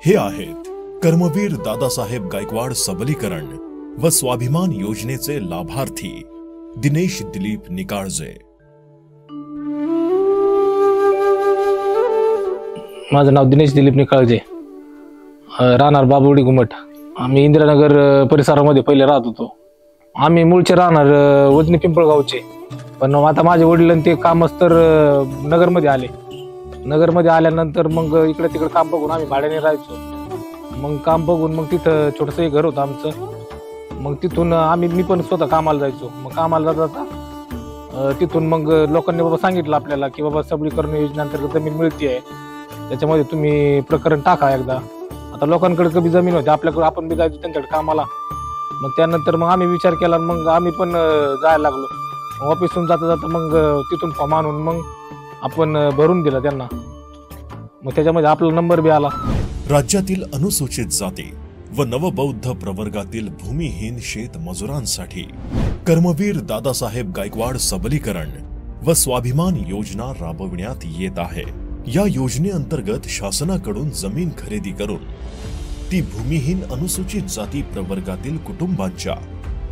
हे आहेत कर्मवीर दादासाहेब गायकवाड सबलीकरण व स्वाभिमान योजनेचे लाभार्थी दिनेश दिलीप निकाळजे। माझं नाव दिनेश दिलीप निकाळजे, राहणार बाबुर्डी घुमट। आम्ही इंदिरानगर परिसरामध्ये पहिले राहत होतो। आम्ही मूळचे राहणार वजनी पिंपळगावचे, पण आता माझे वडील ते कामस्तर नगरमध्ये आले। नगरमध्ये आल्यानंतर मग इकडे तिकडे काम बघून आम्ही भाड्याने राहायचो। मग काम बघून मग तिथं छोटंसं घर होतं आमचं। मग तिथून मी पण स्वतः कामाला जायचो। मग कामाला जाता तिथून मग लोकांनी बाबा सांगितलं आपल्याला की बाबा सबलीकरण योजनेअंतर्गत जमीन मिळते, त्याच्यामध्ये तुम्ही प्रकरण टाका एकदा। आता लोकांकडे कधी जमीन होती, आपल्याकडे आपण बी जायचो त्यांच्याकडे कामाला। मग त्यानंतर मग आम्ही विचार केला, मग आम्ही पण जायला लागलो। ऑफिसून जाता जाता मग तिथून फॉर्म आणून मग आपण भरून दिला त्यांना। मग त्याच्यामध्ये आपला नंबर बी आला। राज्यातील अनुसूचित जाती व नवबौद्ध प्रवर्गातील भूमिहीन शेत मजुरांसाठी कर्मवीर दादासाहेब गायकवाड सबलीकरण व स्वाभिमान योजना राबविण्यात येत आहे। या योजनेअंतर्गत शासनाकडून जमीन खरेदी करून ती भूमिहीन अनुसूचित जाती प्रवर्गातील कुटुंबांच्या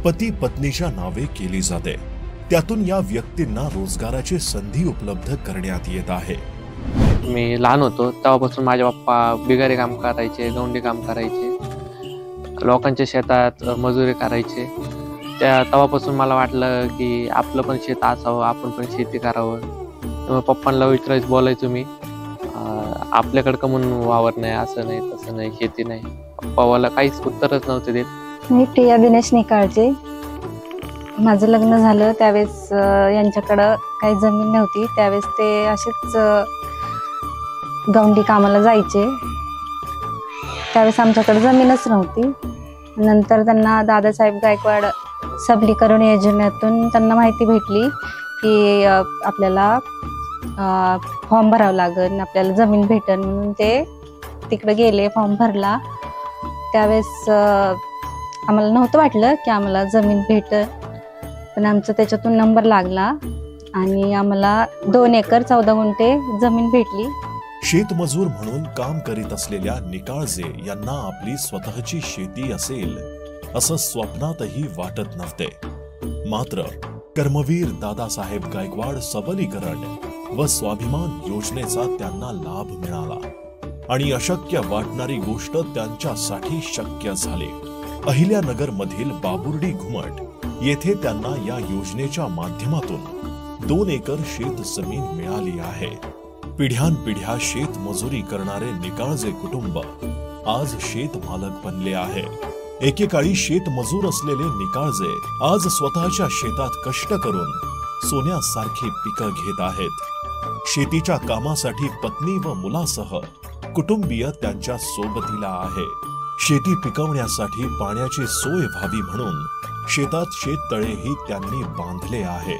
पती पत्नीच्या नावे केली जाते। त्यातून या व्यक्तींना रोजगाराची संधी उपलब्ध करण्यात येत आहे। मी लहान होतो तेव्हापासून माझे पप्पा बिगारी काम करायचे, गवंडी काम करायचे, लोकांच्या शेतात मजुरी करायचे। तेव्हापासून मला वाटलं की आपलं पण शेत असावं, आपण पण शेती करावं। मग पप्पांना विचारायचं, बोलायचो मी, आपल्याकडे कमून वावर नाही, असं नाही तसं नाही, शेती नाही। पप्पावाला काहीच उत्तरच नव्हते देत। मी प्रिया दिनेश निकाळजे। माझं लग्न झालं त्यावेळेस यांच्याकडं काही जमीन नव्हती। त्यावेळेस ते असेच गवंडी कामाला जायचे। त्यावेळेस आमच्याकडे जमीनच नव्हती। नंतर त्यांना दादासाहेब गायकवाड सबलीकरण योजनेतून त्यांना माहिती भेटली की आपल्याला फॉर्म भरावं लागेल, आपल्याला जमीन भेटेल, म्हणून ते तिकडे गेले, फॉर्म भरला। त्यावेळेस आम्हाला नव्हतं वाटलं की आम्हाला जमीन भेटेल, पण आमचा त्याच्यातून नंबर लागला आणि आम्हाला 2 एकर 14 गुंठे जमीन भेटली। शेतमजूर म्हणून काम करीत असलेल्या निकाळजे यांना आपली स्वतःची शेती असेल असं स्वप्नातही वाटत नव्हते। मात्र कर्मवीर दादासाहेब गायकवाड सबलीकरण व स्वाभिमान योजनेचा त्यांना लाभ मिळाला आणि अशक्य वाटणारी गोष्ट त्यांच्यासाठी शक्य झाली। अहिल्यानगर मधील बाबुर्डी घुमट येथे त्यांना या योजनेच्या माध्यमातून 2 एकर शेत जमीन मिळाली आहे। पिढ्यानपिढ्या शेत मजुरी करणारे निकाळजे कुटुंब आज शेत मालक बनले आहे। एकेकाळी शेत मजूर असलेले निकाळजे आज स्वतःच्या शेतात कष्ट करून सोन्यासारखी पिकं घेत आहेत। शेतीच्या कामासाठी पत्नी व मुलासह कुटुंबीय त्यांच्या सोबतीला आहे। शेती पिकवण्यासाठी पाण्याची सोय व्हावी म्हणून शेतात शेततळेही त्यांनी बांधले आहे।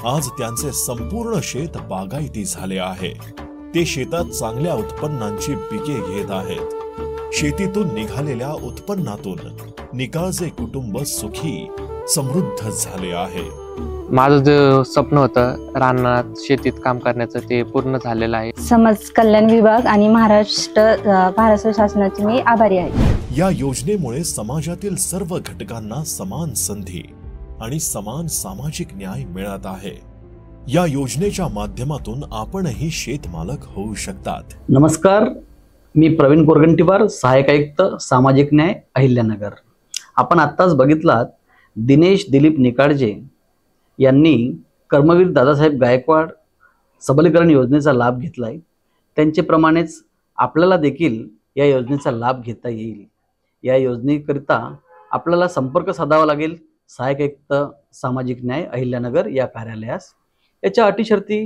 आज त्यांचे संपूर्ण शेत बागायती झाले आहे। ते शेतात चांगल्या उत्पन्नांची पिके घेत आहेत। शेतीतून निघालेल्या उत्पन्नातून निकाळजे कुटुंब सुखी समृद्ध झाले आहे। माझं जे स्वप्न होतं रानात शेतीत काम करण्याचं ते पूर्ण झालेलं आहे। समाज कल्याण विभाग आणि भारत शासनाचे मी आभारी आहे। या योजनेमुळे समाजातील सर्व घटकांना समान संधी आणि समान सामाजिक न्याय मिळत आहे। या योजनेच्या माध्यमातून आपणही शेतमालक होऊ शकतात। नमस्कार, मी प्रवीण कोरगंटीवार, सहाय्यक आयुक्त सामाजिक न्याय अहिल्यानगर। आपण आत्ताच बघितलात दिनेश दिलीप निकाळजे यांनी कर्मवीर दादासाहेब गायकवाड सबलीकरण योजनेचा लाभ घेतलाय। त्यांच्याप्रमाणेच आपल्याला देखील या योजनेचा लाभ घेता येईल। या योजनेकरिता आपल्याला संपर्क साधावा लागेल सहाय्यक आयुक्त सामाजिक न्याय अहिल्यानगर या कार्यालयास। याच्या अटी शर्ती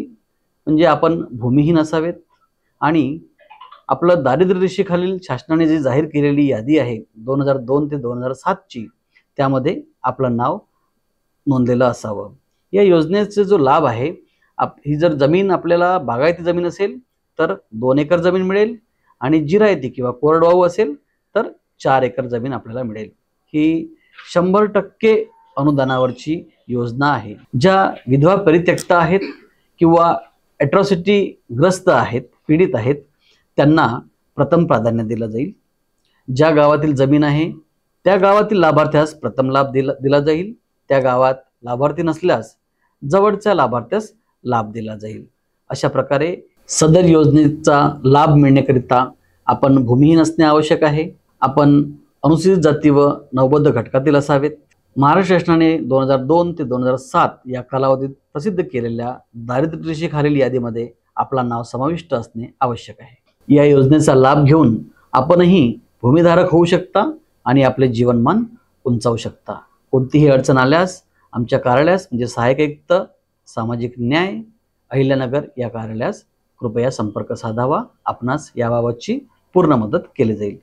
म्हणजे आपण भूमिहीन असावेत आणि आपलं दारिद्र्य रेषेखालील शासनाने जी जाहीर केलेली यादी आहे 2002 ते 2007 ची, त्यामध्ये आपलं नाव नोंदलेलं असावं। या योजनेचा जो लाभ आहे, ही जर जमीन आपल्याला बागायती जमीन असेल तर 2 एकर जमीन मिळेल आणि जिरायती किंवा कोरडवाहू असेल तर 4 एकर जमीन आपल्याला मिळेल। ही 100% अनुदानावरची योजना आहे। ज्या विधवा परित्यक्त आहेत किंवा ॲट्रॉसिटी ग्रस्त आहेत, पीडित आहेत, त्यांना प्रथम प्राधान्य दिलं जाईल। ज्या गावातील जमीन आहे त्या गावातील लाभार्थ्यास प्रथम लाभ दिला जाईल. त्या गावात लाभार्थी नसल्यास जवळच्या लाभार्थ्यास लाभ दिला जाईल. अशा प्रकारे सदर योजनेचा लाभ मिळण्याकरिता आपण भूमिहीन असणे आवश्यक आहे. आपण अनुसूचित जाती व नवबौद्ध घटकातील असावेत. महाराष्ट्र शासनाने 2002 ते 2007 या कालावधीत प्रसिद्ध केलेल्या दारिद्र्य रेषेखालील यादीमध्ये आपला नाव समाविष्ट असणे आवश्यक आहे. या योजनेचा लाभ घेऊन आपणही भूमिधारक होऊ शकता आणि आपले जीवनमान उंचावू शकता. कोणतीही अडचण आल्यास आमच्या कार्यालयास म्हणजे सहाय्यक आयुक्त सामाजिक न्याय अहिल्यानगर या कार्यालयास कृपया संपर्क साधावा. आपणास याबाबतची पूर्ण मदत केली जाईल.